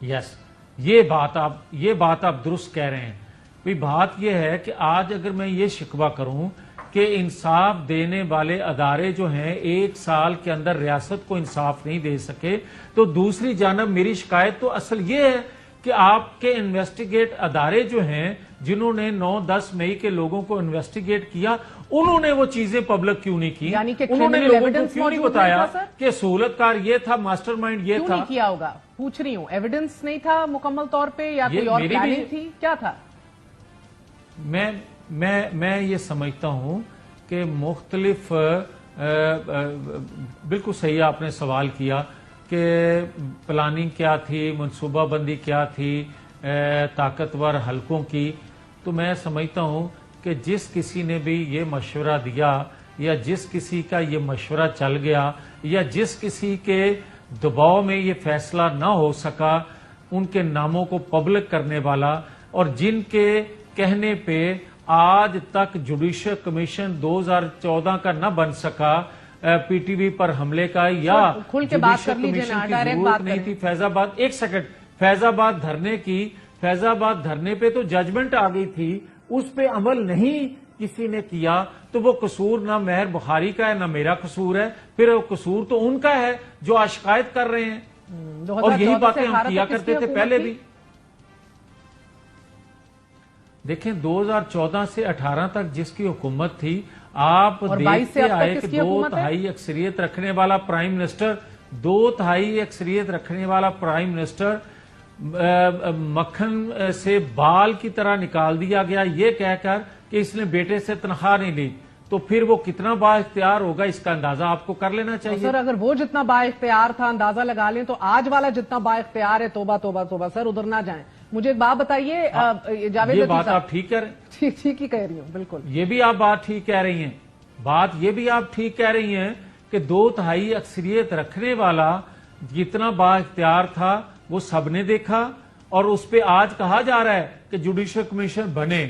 یس، یہ بات آپ درست کہہ رہے ہیں. بھئی بات یہ ہے کہ آج اگر میں یہ شکوہ کروں کہ انصاف دینے والے ادارے جو ہیں 1 سال کے اندر ریاست کو انصاف نہیں دے سکے، تو دوسری جانب میری شکایت تو اصل یہ ہے کہ آپ کے انویسٹیگیٹ ادارے جو ہیں جنہوں نے 9-10 مئی کے لوگوں کو انویسٹیگیٹ کیا، انہوں نے وہ چیزیں پبلک کیوں نہیں کی؟ یعنی کہ انہوں نے لوگوں کو کیوں نہیں موجود بتایا نہیں تھا سر؟ کہ سہولت کار یہ تھا، ماسٹر مائنڈ یہ کیوں تھا؟ نہیں کیا ہوگا؟ پوچھ رہی ہوں، ایویڈنس نہیں تھا مکمل طور پہ یا کوئی اور پلاننگ تھی؟ کیا تھا؟ میں یہ سمجھتا ہوں کہ مختلف بالکل صحیح آپ نے سوال کیا کہ پلاننگ کیا تھی، منصوبہ بندی کیا تھی طاقتور حلقوں کی. تو میں سمجھتا ہوں کہ جس کسی نے بھی یہ مشورہ دیا یا جس کسی کا یہ مشورہ چل گیا یا جس کسی کے دباؤ میں یہ فیصلہ نہ ہو سکا، ان کے ناموں کو پبلک کرنے والا اور جن کے کہنے پہ آج تک جوڈیشل کمیشن 2014 کا نہ بن سکا پی ٹی وی پر حملے کا یا جوڈیشل کمیشن کی ضرورت نہیں تھی فیض آباد، ایک سیکنڈ، فیض آباد دھرنے کی، فیض آباد دھرنے پہ تو ججمنٹ آ گئی تھی، اس پہ عمل نہیں کسی نے کیا، تو وہ قصور نہ مہر بخاری کا ہے نہ میرا قصور ہے، پھر وہ قصور تو ان کا ہے جو آج شکایت کر رہے ہیں. اور یہی باتیں ہم کیا کرتے تھے پہلے بھی. دیکھیں 2014 سے 18 تک جس کی حکومت تھی، آپ دیکھتے آئے کہ 2/3 اکثریت رکھنے والا پرائم منسٹر 2/3 اکثریت رکھنے والا پرائم منسٹر مکھن سے بال کی طرح نکال دیا گیا یہ کہہ کر کہ اس نے بیٹے سے تنخواہ نہیں لی. تو پھر وہ کتنا با اختیار ہوگا اس کا اندازہ آپ کو کر لینا چاہیے. سر اگر وہ جتنا با اختیار تھا اندازہ لگا لیں تو آج والا جتنا با اختیار ہے توبہ توبہ توبہ. سر ادھر نہ جائیں. مجھے ایک بات بتائیے جاوید، یہ بات آپ ٹھیک کہہ رہے ہیں؟ ٹھیک ہی کہہ رہی ہوں بالکل. یہ بھی آپ بات ٹھیک کہہ رہی ہیں، بات یہ بھی آپ ٹھیک کہہ رہی ہیں کہ 2/3 اکثریت رکھنے والا جتنا با اختیار تھا وہ سب نے دیکھا، اور اس پہ آج کہا جا رہا ہے کہ جوڈیشل کمیشن بنے.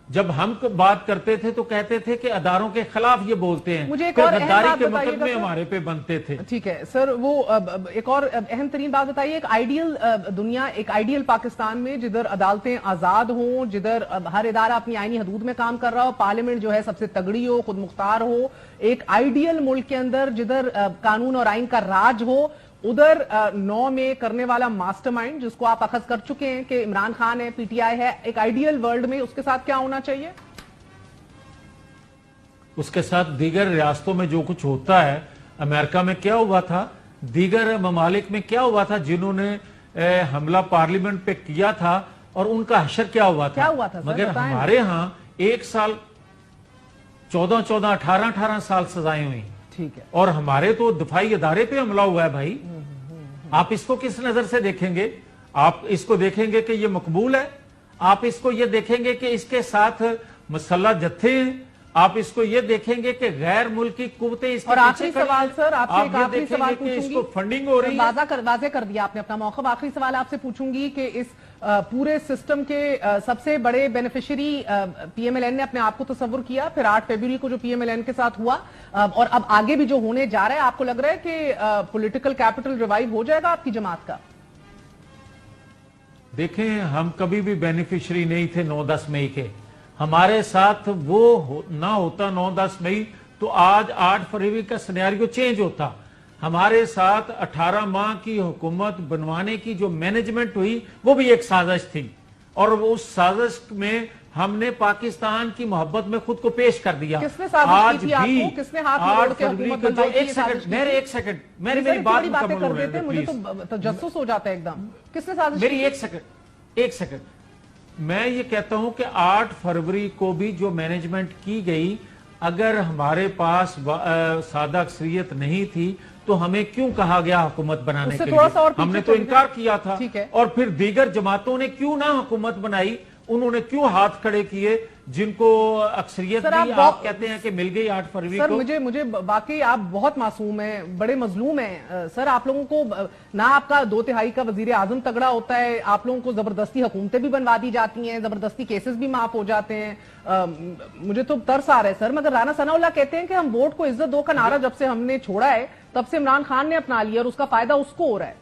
جب ہم بات کرتے تھے تو کہتے تھے کہ اداروں کے خلاف یہ بولتے ہیں، مجھے ایک اور غداری کے مقدمے ہمارے پہ بنتے تھے. ٹھیک ہے سر، وہ ایک اور اہم ترین بات بتائیے. ایک آئیڈیل دنیا، ایک آئیڈیل پاکستان میں جدھر عدالتیں آزاد ہوں، جدھر ہر ادارہ اپنی آئینی حدود میں کام کر رہا ہو، پارلیمنٹ جو ہے سب سے تگڑی ہو، خود مختار ہو، ایک آئیڈیل ملک کے اندر جدھر قانون اور آئین کا راج ہو، ادھر 9 میں کرنے والا ماسٹر مائنڈ جس کو آپ اخذ کر چکے ہیں کہ عمران خان ہے، پی ٹی آئی ہے، ایک آئیڈیل ورلڈ میں اس کے ساتھ کیا ہونا چاہیے؟ اس کے ساتھ دیگر ریاستوں میں جو کچھ ہوتا ہے، امریکہ میں کیا ہوا تھا، دیگر ممالک میں کیا ہوا تھا جنہوں نے حملہ پارلیمنٹ پہ کیا تھا اور ان کا حشر کیا ہوا تھا. مگر ہمارے ہاں 1 سال 14 18 سال سزائیں ہوئی. ٹھیک ہے. اور ہمارے تو دفاعی ادارے پہ حملہ ہوا ہے بھائی. آپ اس کو کس نظر سے دیکھیں گے؟ آپ اس کو دیکھیں گے کہ یہ مقبول ہے؟ آپ اس کو یہ دیکھیں گے کہ اس کے ساتھ مسلح جتھے ہیں؟ آپ اس کو یہ دیکھیں گے کہ غیر ملکی قوتیں اس کے اور پیچھے آخری سوال سر، آپ سے ایک آخری سوال کہ اس پوچھوں کو گی، فنڈنگ ہو رہی ہے. واضح کر دیا آپ نے اپنا موقف. آخری سوال آپ سے پوچھوں گی کہ اس پورے سسٹم کے سب سے بڑے بینیفیشری پی ایم ایل این نے اپنے آپ کو تصور کیا، پھر 8 فروری کو جو پی ایم ایل این کے ساتھ ہوا اور اب آگے بھی جو ہونے جا رہا ہے، آپ کو لگ رہا ہے کہ پولیٹیکل کیپٹل ریوائیو ہو جائے گا آپ کی جماعت کا؟ دیکھیں ہم کبھی بھی بینیفیشری نہیں تھے 9-10 مئی کے. ہمارے ساتھ وہ نہ ہوتا 9-10 مئی تو آج 8 فروری کا سینیریو چینج ہوتا. ہمارے ساتھ 18 ماہ کی حکومت بنوانے کی جو مینجمنٹ ہوئی وہ بھی ایک سازش تھی، اور اس سازش میں ہم نے پاکستان کی محبت میں خود کو پیش کر دیا. کس نے سازش کی تھی آپ کو؟ کس نے ہاتھ میں روڑ کے حکومت بنوائی تھی؟ ایک سیکنڈ میری بات مکمل ہو رہی ہے. مجھے تو تجسس ہو جاتا ہے ایک دم. کس نے سازش کی؟ میری ایک سیکنڈ میں یہ کہتا ہوں کہ 8 فروری کو بھی جو مینجمنٹ کی گئی، اگر ہمارے پاس سادہ اکثریت نہیں تھی تو ہمیں کیوں کہا گیا حکومت بنانے کے لیے؟ ہم نے تو انکار کیا تھا. اور پھر دیگر جماعتوں نے کیوں نہ حکومت بنائی؟ انہوں نے کیوں ہاتھ کھڑے کیے جن کو اکثریت بھی آپ کہتے ہیں کہ مل گئی 8 فروری کو؟ سر مجھے واقعی آپ بہت معصوم ہیں، بڑے مظلوم ہیں سر. آپ لوگوں کو نہ آپ کا 2/3 کا وزیر اعظم تگڑا ہوتا ہے، آپ لوگوں کو زبردستی حکومتیں بھی بنوا دی جاتی ہیں، زبردستی کیسز بھی معاف ہو جاتے ہیں. مجھے تو ترس آ رہا ہے سر. مگر رانا ثناء اللہ کہتے ہیں کہ ہم ووٹ کو عزت دو کا نعرہ جب سے ہم نے چھوڑا ہے تب سے عمران خان نے اپنا لیا اور اس کا فائدہ اس کو ہو رہا ہے.